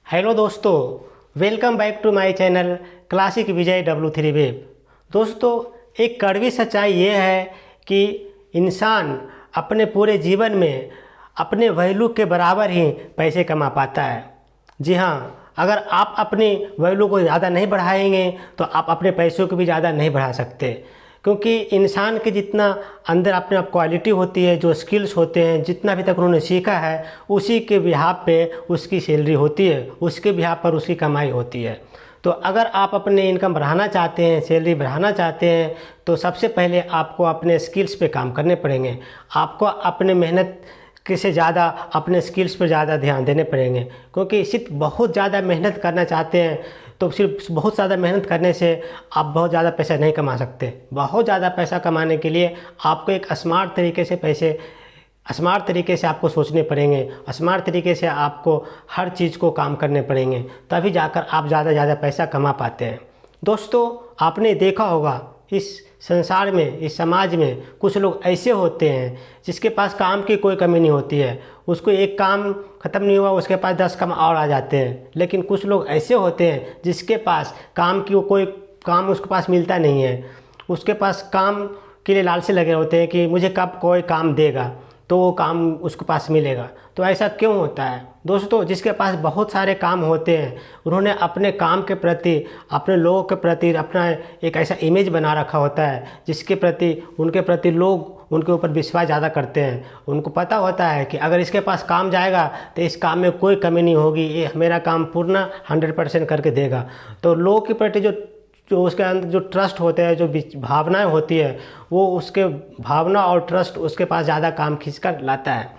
Hello दोस्तों, welcome back to my channel classic Vijay W3 web. दोस्तों, एक कड़वी सच्चाई ये है कि इंसान अपने पूरे जीवन में अपने वैल्यू के बराबर ही पैसे कमा पाता है। जी हाँ, अगर आप अपनी वैल्यू को ज़्यादा नहीं बढ़ाएंगे तो आप अपने पैसों को भी ज़्यादा नहीं बढ़ा सकते, क्योंकि इंसान के जितना अंदर अपने आप क्वालिटी होती है, जो स्किल्स होते हैं, जितना भी तक उन्होंने सीखा है, उसी के बिहाफ पे उसकी सैलरी होती है, उसके बिहाफ पर उसकी कमाई होती है। तो अगर आप अपने इनकम बढ़ाना चाहते हैं, सैलरी बढ़ाना चाहते हैं, तो सबसे पहले आपको अपने स्किल्स पे काम करने पड़ेंगे। आपको अपने मेहनत के से ज़्यादा अपने स्किल्स पर ज़्यादा ध्यान देने पड़ेंगे, क्योंकि सिर्फ बहुत ज़्यादा मेहनत करना चाहते हैं तो सिर्फ बहुत ज़्यादा मेहनत करने से आप बहुत ज़्यादा पैसा नहीं कमा सकते। बहुत ज़्यादा पैसा कमाने के लिए आपको एक स्मार्ट तरीके से आपको सोचने पड़ेंगे, स्मार्ट तरीके से आपको हर चीज़ को काम करने पड़ेंगे, तभी जाकर आप ज़्यादा पैसा कमा पाते हैं। दोस्तों, आपने देखा होगा इस संसार में, इस समाज में कुछ लोग ऐसे होते हैं जिसके पास काम की कोई कमी नहीं होती है। उसको एक काम ख़त्म नहीं हुआ, उसके पास 10 काम और आ जाते हैं। लेकिन कुछ लोग ऐसे होते हैं जिसके पास काम की कोई काम उसके पास मिलता नहीं है। उसके पास काम के लिए लालची लगे होते हैं कि मुझे कब कोई काम देगा तो वो काम उसके पास मिलेगा। तो ऐसा क्यों होता है? दोस्तों, जिसके पास बहुत सारे काम होते हैं, उन्होंने अपने काम के प्रति, अपने लोगों के प्रति अपना एक ऐसा इमेज बना रखा होता है जिसके प्रति उनके प्रति लोग उनके ऊपर विश्वास ज़्यादा करते हैं। उनको पता होता है कि अगर इसके पास काम जाएगा तो इस काम में कोई कमी नहीं होगी, ये मेरा काम पूर्ण 100% करके देगा। तो लोगों के प्रति जो उसके अंदर जो ट्रस्ट होता है, जो भावनाएं होती है, वो उसके भावना और ट्रस्ट उसके पास ज़्यादा काम खींच कर लाता है।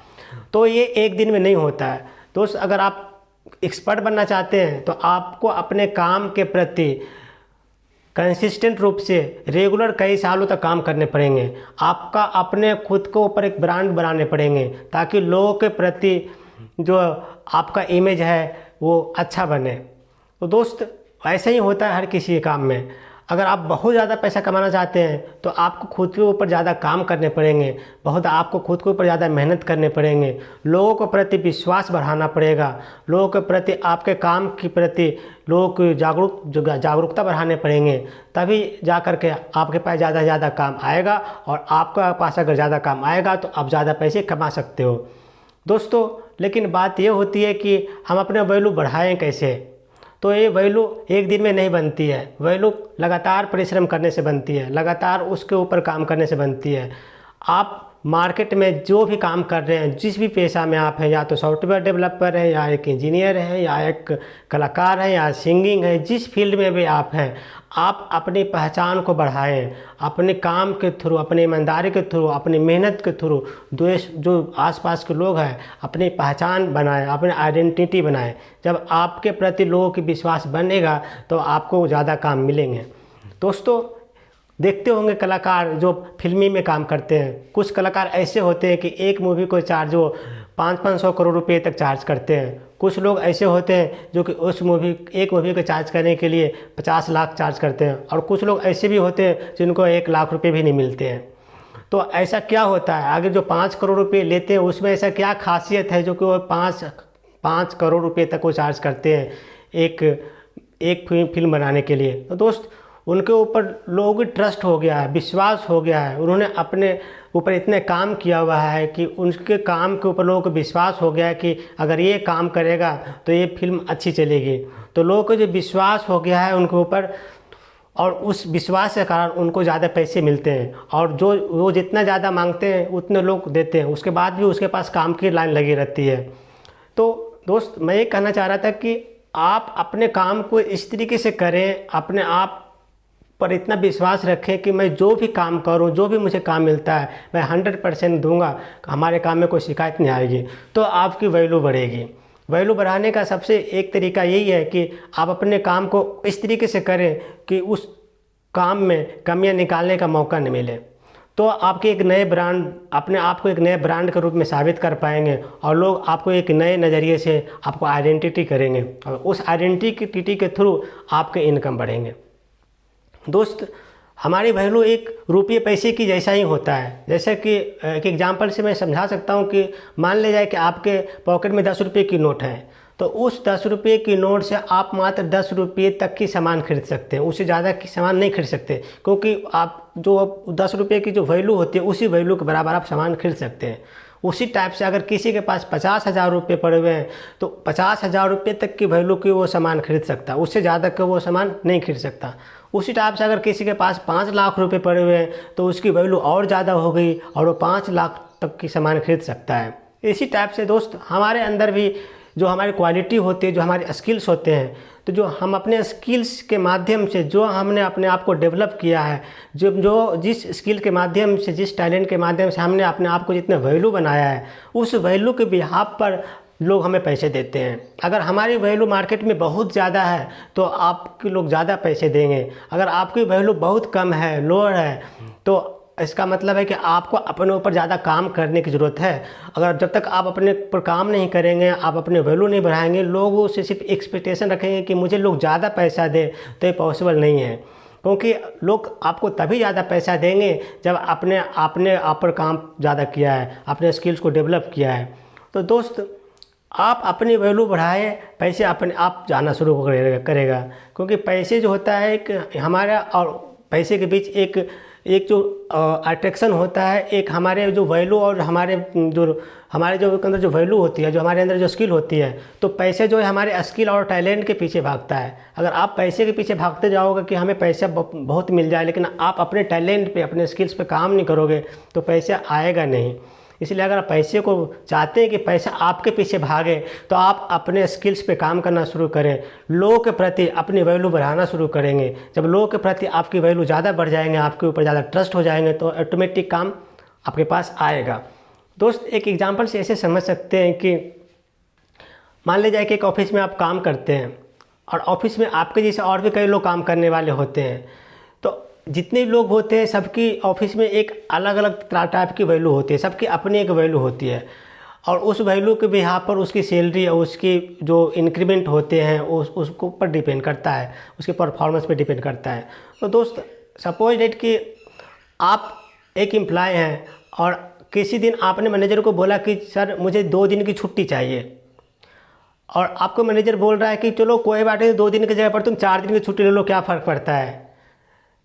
तो ये एक दिन में नहीं होता है। दोस्त, अगर आप एक्सपर्ट बनना चाहते हैं तो आपको अपने काम के प्रति कंसिस्टेंट रूप से रेगुलर कई सालों तक काम करने पड़ेंगे। आपका अपने खुद को ऊपर एक ब्रांड बनाने पड़ेंगे, ताकि लोगों के प्रति जो आपका इमेज है वो अच्छा बने। तो दोस्त, ऐसा ही होता है हर किसी काम में। अगर आप बहुत ज़्यादा पैसा कमाना चाहते हैं तो आपको खुद के ऊपर ज़्यादा काम करने पड़ेंगे, आपको खुद के ऊपर ज़्यादा मेहनत करने पड़ेंगे, लोगों के प्रति विश्वास बढ़ाना पड़ेगा, लोगों के प्रति, आपके काम के प्रति लोगों की जागरूकता बढ़ाने पड़ेंगे। तभी जा कर के आपके पास ज़्यादा काम आएगा, और आपके पास अगर ज़्यादा काम आएगा तो आप ज़्यादा पैसे कमा सकते हो। दोस्तों, लेकिन बात ये होती है कि हम अपने वैल्यू बढ़ाएं कैसे? तो ये वैल्यू एक दिन में नहीं बनती है। वैल्यू लगातार परिश्रम करने से बनती है, लगातार उसके ऊपर काम करने से बनती है। आप मार्केट में जो भी काम कर रहे हैं, जिस भी पेशा में आप हैं, या तो सॉफ्टवेयर डेवलपर हैं, या एक इंजीनियर हैं, या एक कलाकार हैं, या सिंगिंग है, जिस फील्ड में भी आप हैं, आप अपनी पहचान को बढ़ाएं। अपने काम के थ्रू, अपनी ईमानदारी के थ्रू, अपनी मेहनत के थ्रू देश जो आसपास के लोग हैं, अपनी पहचान बनाएं, अपनी आइडेंटिटी बनाएं। जब आपके प्रति लोगों की विश्वास बनेगा तो आपको ज़्यादा काम मिलेंगे। दोस्तों, देखते होंगे कलाकार जो फिल्मी में काम करते हैं, कुछ कलाकार ऐसे होते हैं कि एक मूवी को चार्ज वो 500 करोड़ रुपए तक चार्ज करते हैं। कुछ लोग ऐसे होते हैं जो कि एक मूवी को चार्ज करने के लिए 50 लाख चार्ज करते हैं, और कुछ लोग ऐसे भी होते हैं जिनको 1 लाख रुपए भी नहीं मिलते हैं। तो ऐसा क्या होता है? आगे जो 5 करोड़ रुपए लेते हैं उसमें ऐसा क्या खासियत है जो कि वो 5 करोड़ रुपए तक वो चार्ज करते हैं एक फिल्म बनाने के लिए? तो दोस्त, उनके ऊपर लोगों की ट्रस्ट हो गया है, विश्वास हो गया है। उन्होंने अपने ऊपर इतने काम किया हुआ है कि उनके काम के ऊपर लोगों को विश्वास हो गया है कि अगर ये काम करेगा तो ये फिल्म अच्छी चलेगी। तो लोगों को जो विश्वास हो गया है उनके ऊपर, और उस विश्वास के कारण उनको ज़्यादा पैसे मिलते हैं, और जो वो जितना ज़्यादा मांगते हैं उतने लोग देते हैं। उसके बाद भी उसके पास काम की लाइन लगी रहती है। तो दोस्त, मैं ये कहना चाह रहा था कि आप अपने काम को इस तरीके से करें, अपने आप पर इतना विश्वास रखें कि मैं जो भी काम करूं, जो भी मुझे काम मिलता है, मैं 100% दूंगा, हमारे काम में कोई शिकायत नहीं आएगी। तो आपकी वैल्यू बढ़ेगी। वैल्यू बढ़ाने का सबसे एक तरीका यही है कि आप अपने काम को इस तरीके से करें कि उस काम में कमियां निकालने का मौका नहीं मिले। तो आपके एक नए ब्रांड, अपने आप को एक नए ब्रांड के रूप में साबित कर पाएंगे, और लोग आपको एक नए नज़रिए से आपको आइडेंटिटी करेंगे, और उस आइडेंटिटी के थ्रू आपके इनकम बढ़ेंगे। दोस्त, हमारी वैल्यू एक रुपये पैसे की जैसा ही होता है। जैसे कि एक एग्जांपल से मैं समझा सकता हूँ कि मान ले जाए कि आपके पॉकेट में 10 रुपये की नोट है, तो उस 10 रुपये की नोट से आप मात्र 10 रुपये तक की सामान खरीद सकते हैं, उससे ज़्यादा की सामान नहीं खरीद सकते, क्योंकि आप जो 10 रुपये की जो वैल्यू होती है उसी वैल्यू के बराबर आप सामान खरीद सकते हैं। उसी टाइप से अगर किसी के पास 50,000 रुपये पड़े हुए हैं तो 50,000 रुपये तक की वैल्यू की वो सामान खरीद सकता है, उससे ज़्यादा का वो सामान नहीं खरीद सकता। उसी टाइप से अगर किसी के पास 5 लाख रुपये पड़े हुए हैं तो उसकी वैल्यू और ज़्यादा हो गई और वो 5 लाख तक की सामान खरीद सकता है। इसी टाइप से दोस्त हमारे अंदर भी जो हमारी क्वालिटी होती है, जो हमारे स्किल्स होते हैं, तो जो हम अपने स्किल्स के माध्यम से जो हमने अपने आप को डेवलप किया है, जो जिस स्किल के माध्यम से, जिस टैलेंट के माध्यम से हमने अपने आप को जितना वैल्यू बनाया है, उस वैल्यू के बिहाफ पर लोग हमें पैसे देते हैं। अगर हमारी वैल्यू मार्केट में बहुत ज़्यादा है तो आपके लोग ज़्यादा पैसे देंगे। अगर आपकी वैल्यू बहुत कम है, लोअर है, तो इसका मतलब है कि आपको अपने ऊपर ज़्यादा काम करने की ज़रूरत है। अगर जब तक आप अपने ऊपर काम नहीं करेंगे, आप अपने वैल्यू नहीं बढ़ाएंगे, लोग उससे सिर्फ एक्सपेक्टेशन रखेंगे कि मुझे लोग ज़्यादा पैसा दे, तो ये पॉसिबल नहीं है। क्योंकि लोग आपको तभी ज़्यादा पैसा देंगे जब आपने आप पर काम ज़्यादा किया है, अपने स्किल्स को डेवलप किया है। तो दोस्त आप अपनी वैल्यू बढ़ाए, पैसे अपने आप जाना शुरू करेगा। क्योंकि पैसे जो होता है एक हमारा और पैसे के बीच एक जो अट्रैक्शन होता है, एक हमारे जो वैल्यू और हमारे जो अंदर जो वैल्यू होती है, जो हमारे अंदर जो स्किल होती है, तो पैसे जो है हमारे स्किल और टैलेंट के पीछे भागता है। अगर आप पैसे के पीछे भागते जाओगे कि हमें पैसा बहुत मिल जाए, लेकिन आप अपने टैलेंट पे, अपने स्किल्स पे काम नहीं करोगे तो पैसा आएगा नहीं। इसलिए अगर आप पैसे को चाहते हैं कि पैसा आपके पीछे भागे, तो आप अपने स्किल्स पे काम करना शुरू करें, लोगों के प्रति अपनी वैल्यू बढ़ाना शुरू करेंगे। जब लोगों के प्रति आपकी वैल्यू ज़्यादा बढ़ जाएंगे, आपके ऊपर ज़्यादा ट्रस्ट हो जाएंगे, तो ऑटोमेटिक काम आपके पास आएगा। दोस्त एक एग्जांपल से ऐसे समझ सकते हैं कि मान लीजिए कि एक ऑफिस में आप काम करते हैं और ऑफिस में आपके जैसे और भी कई लोग काम करने वाले होते हैं। तो जितने लोग होते हैं सबकी ऑफिस में एक अलग अलग टाइप की वैल्यू होती है, सबकी अपनी एक वैल्यू होती है, और उस वैल्यू के बिहाफ पर उसकी सैलरी और उसकी जो इंक्रीमेंट होते हैं उसको ऊपर डिपेंड करता है, उसके परफॉर्मेंस पे डिपेंड करता है। तो दोस्त सपोज डेट कि आप एक एम्प्लॉय हैं और किसी दिन आपने मैनेजर को बोला कि सर मुझे 2 दिन की छुट्टी चाहिए, और आपको मैनेजर बोल रहा है कि चलो कोई बात नहीं, 2 दिन की जगह पर तुम 4 दिन की छुट्टी ले लो, क्या फ़र्क पड़ता है।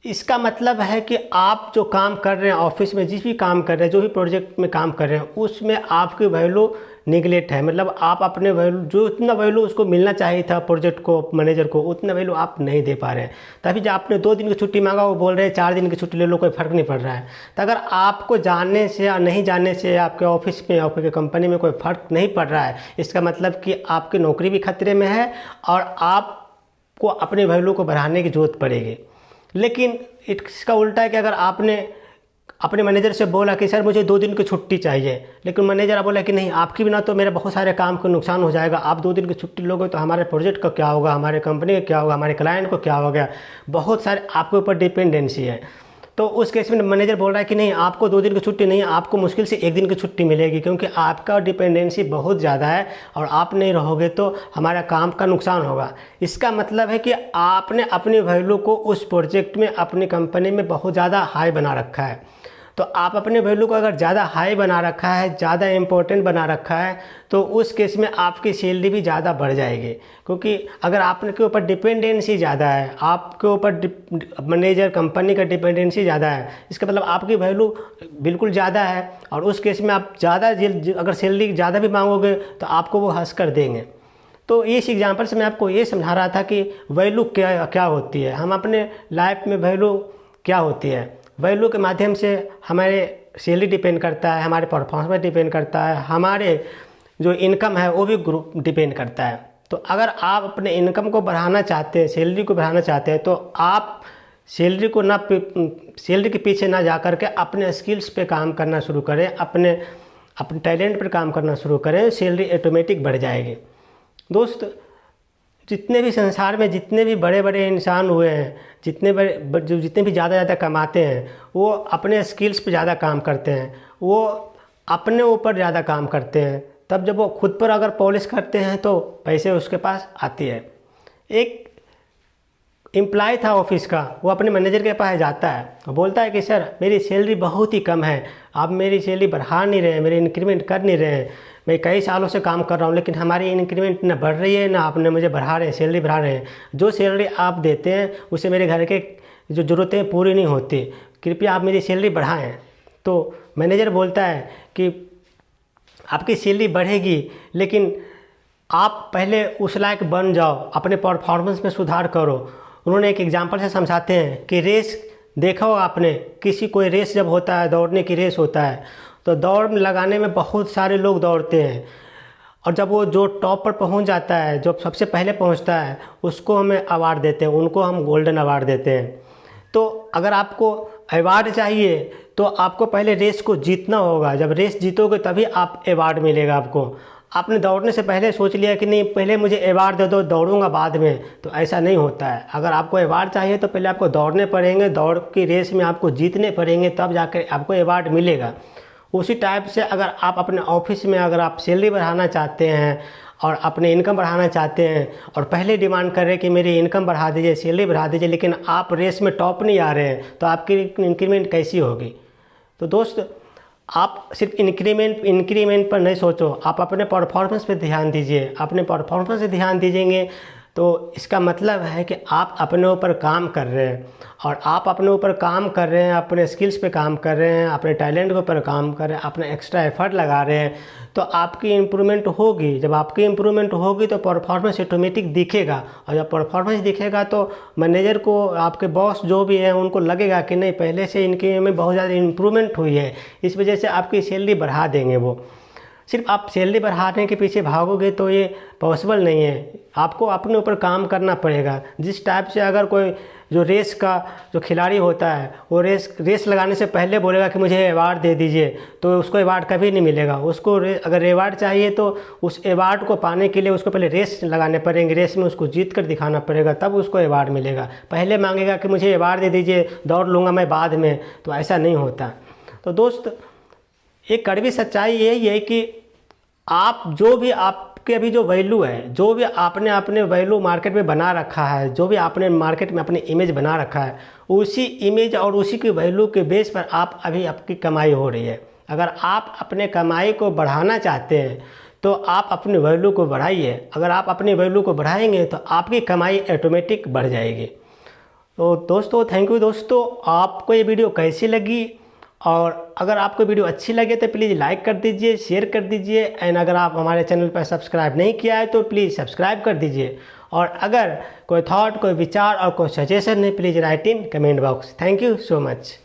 इसका मतलब है कि आप जो काम कर रहे हैं ऑफिस में, जिस भी काम कर रहे हैं, जो भी प्रोजेक्ट में काम कर रहे हैं, उसमें आपकी वैल्यू निगलेक्ट है। मतलब आप अपने वैल्यू, जो इतना वैल्यू उसको मिलना चाहिए था प्रोजेक्ट को, मैनेजर को, उतना वैल्यू आप नहीं दे पा रहे हैं। तभी जब आपने 2 दिन की छुट्टी मांगा, वो बोल रहे हैं 4 दिन की छुट्टी ले लो, कोई फ़र्क नहीं पड़ रहा है। तो अगर आपको जानने से या नहीं जानने से आपके ऑफिस में, आपके कंपनी में कोई फ़र्क नहीं पड़ रहा है, इसका मतलब कि आपकी नौकरी भी खतरे में है और आपको अपनी वैल्यू को बढ़ाने की ज़रूरत पड़ेगी। लेकिन इसका उल्टा है कि अगर आपने अपने मैनेजर से बोला कि सर मुझे 2 दिन की छुट्टी चाहिए, लेकिन मैनेजर बोला कि नहीं, आपकी बिना तो मेरे बहुत सारे काम को नुकसान हो जाएगा, आप 2 दिन की छुट्टी लोगे तो हमारे प्रोजेक्ट का क्या होगा, हमारे कंपनी का क्या होगा, हमारे क्लाइंट को क्या होगा, बहुत सारे आपके ऊपर डिपेंडेंसी है। तो उस केस में मैनेजर बोल रहा है कि नहीं, आपको 2 दिन की छुट्टी नहीं, आपको मुश्किल से 1 दिन की छुट्टी मिलेगी, क्योंकि आपका डिपेंडेंसी बहुत ज़्यादा है और आप नहीं रहोगे तो हमारा काम का नुकसान होगा। इसका मतलब है कि आपने अपनी वैल्यू को उस प्रोजेक्ट में, अपनी कंपनी में बहुत ज़्यादा हाई बना रखा है। तो आप अपने वैल्यू को अगर ज़्यादा हाई बना रखा है, ज़्यादा इम्पोर्टेंट बना रखा है, तो उस केस में आपकी सैलरी भी ज़्यादा बढ़ जाएगी। क्योंकि अगर आपके ऊपर डिपेंडेंसी ज़्यादा है, आपके ऊपर मैनेजर कंपनी का डिपेंडेंसी ज़्यादा है, इसका मतलब आपकी वैल्यू बिल्कुल ज़्यादा है, और उस केस में आप ज़्यादा अगर सैलरी ज़्यादा भी मांगोगे तो आपको वो हंस कर देंगे। तो इस एग्जाम्पल से मैं आपको ये समझा रहा था कि वैल्यू क्या होती है, हम अपने लाइफ में वैल्यू क्या होती है। वैल्यू के माध्यम से हमारे सैलरी डिपेंड करता है, हमारे परफॉर्मेंस डिपेंड करता है, हमारे जो इनकम है वो भी डिपेंड करता है। तो अगर आप अपने इनकम को बढ़ाना चाहते हैं, सैलरी को बढ़ाना चाहते हैं, तो आप सैलरी के पीछे ना जा कर के अपने स्किल्स पे काम करना शुरू करें, अपने टैलेंट पर काम करना शुरू करें, सैलरी ऑटोमेटिक बढ़ जाएगी। दोस्त जितने भी संसार में जितने भी बड़े बड़े इंसान हुए हैं, जितने भी ज़्यादा कमाते हैं, वो अपने स्किल्स पे ज़्यादा काम करते हैं, वो अपने ऊपर ज़्यादा काम करते हैं। तब जब वो खुद पर अगर पॉलिश करते हैं तो पैसे उसके पास आती है। एक एम्प्लॉय था ऑफिस का, वो अपने मैनेजर के पास जाता है और बोलता है कि सर मेरी सैलरी बहुत ही कम है, आप मेरी सैलरी बढ़ा नहीं रहे हैं, मेरी इंक्रीमेंट कर नहीं रहे हैं, मैं कई सालों से काम कर रहा हूँ लेकिन हमारी इंक्रीमेंट ना बढ़ रही है ना आपने मुझे बढ़ा रहे हैं, सैलरी बढ़ा रहे हैं, जो सैलरी आप देते हैं उससे मेरे घर के जो ज़रूरतें पूरी नहीं होती, कृपया आप मेरी सैलरी बढ़ाएं। तो मैनेजर बोलता है कि आपकी सैलरी बढ़ेगी लेकिन आप पहले उस लायक बन जाओ, अपने परफॉर्मेंस में सुधार करो। उन्होंने एक एग्जांपल से समझाते हैं कि रेस देखा हो आपने, किसी कोई रेस जब होता है, दौड़ने की रेस होता है, तो दौड़ लगाने में बहुत सारे लोग दौड़ते हैं और जब वो जो टॉप पर पहुंच जाता है, जो सबसे पहले पहुंचता है, उसको हमें अवार्ड देते हैं, उनको हम गोल्डन अवार्ड देते हैं। तो अगर आपको अवार्ड चाहिए तो आपको पहले रेस को जीतना होगा, जब रेस जीतोगे तभी आप अवार्ड मिलेगा आपको। आपने दौड़ने से पहले सोच लिया कि नहीं पहले मुझे अवार्ड दे दो, दौड़ूंगा बाद में, तो ऐसा नहीं होता है। अगर आपको अवार्ड चाहिए तो पहले आपको दौड़ने पड़ेंगे, दौड़ की रेस में आपको जीतने पड़ेंगे, तब जाकर आपको अवार्ड मिलेगा। उसी टाइप से अगर आप अपने ऑफिस में अगर आप सैलरी बढ़ाना चाहते हैं और अपने इनकम बढ़ाना चाहते हैं और पहले डिमांड कर रहे हैं कि मेरी इनकम बढ़ा दीजिए, सैलरी बढ़ा दीजिए, लेकिन आप रेस में टॉप नहीं आ रहे हैं, तो आपकी इंक्रीमेंट कैसी होगी। तो दोस्त आप सिर्फ इंक्रीमेंट पर नहीं सोचो, आप अपने परफॉर्मेंस पे ध्यान दीजिए। अपने परफॉर्मेंस पे ध्यान दीजिएंगे तो इसका मतलब है कि आप अपने ऊपर काम कर रहे हैं, और आप अपने ऊपर काम कर रहे हैं, अपने स्किल्स पे काम कर रहे हैं, अपने टैलेंट के ऊपर काम कर रहे हैं, अपना एक्स्ट्रा एफर्ट लगा रहे हैं, तो आपकी इम्प्रूवमेंट होगी। जब आपकी इम्प्रूवमेंट होगी तो परफॉर्मेंस ऑटोमेटिक दिखेगा, और जब परफॉर्मेंस दिखेगा तो मैनेजर को, आपके बॉस जो भी हैं, उनको लगेगा कि नहीं पहले से इनके में बहुत ज़्यादा इम्प्रूवमेंट हुई है, इस वजह से आपकी सैलरी बढ़ा देंगे वो। सिर्फ आप सैलरी बढ़ाने के पीछे भागोगे तो ये पॉसिबल नहीं है, आपको अपने ऊपर काम करना पड़ेगा। जिस टाइप से अगर कोई जो रेस का जो खिलाड़ी होता है वो रेस लगाने से पहले बोलेगा कि मुझे अवार्ड दे दीजिए, तो उसको अवार्ड कभी नहीं मिलेगा। उसको अगर अवार्ड चाहिए तो उस अवार्ड को पाने के लिए उसको पहले रेस लगाने पड़ेंगे, रेस में उसको जीत कर दिखाना पड़ेगा, तब उसको अवार्ड मिलेगा। पहले मांगेगा कि मुझे अवार्ड दे दीजिए, दौड़ लूँगा मैं बाद में, तो ऐसा नहीं होता। तो दोस्त एक कड़वी सच्चाई यही है कि आप जो भी आपके अभी जो वैल्यू है, जो भी आपने अपने वैल्यू मार्केट में बना रखा है, जो भी आपने मार्केट में अपनी इमेज बना रखा है, उसी इमेज और उसी की वैल्यू के बेस पर आप अभी आपकी कमाई हो रही है। अगर आप अपने कमाई को बढ़ाना चाहते हैं तो आप अपनी वैल्यू को बढ़ाइए। अगर आप अपनी वैल्यू को बढ़ाएंगे तो आपकी कमाई ऑटोमेटिक बढ़ जाएगी। तो दोस्तों थैंक यू दोस्तों, आपको ये वीडियो कैसी लगी, और अगर आपको वीडियो अच्छी लगे तो प्लीज़ लाइक कर दीजिए, शेयर कर दीजिए, एंड अगर आप हमारे चैनल पर सब्सक्राइब नहीं किया है तो प्लीज़ सब्सक्राइब कर दीजिए। और अगर कोई थॉट, कोई विचार और कोई सजेशन है, please write in comment box. Thank you so much.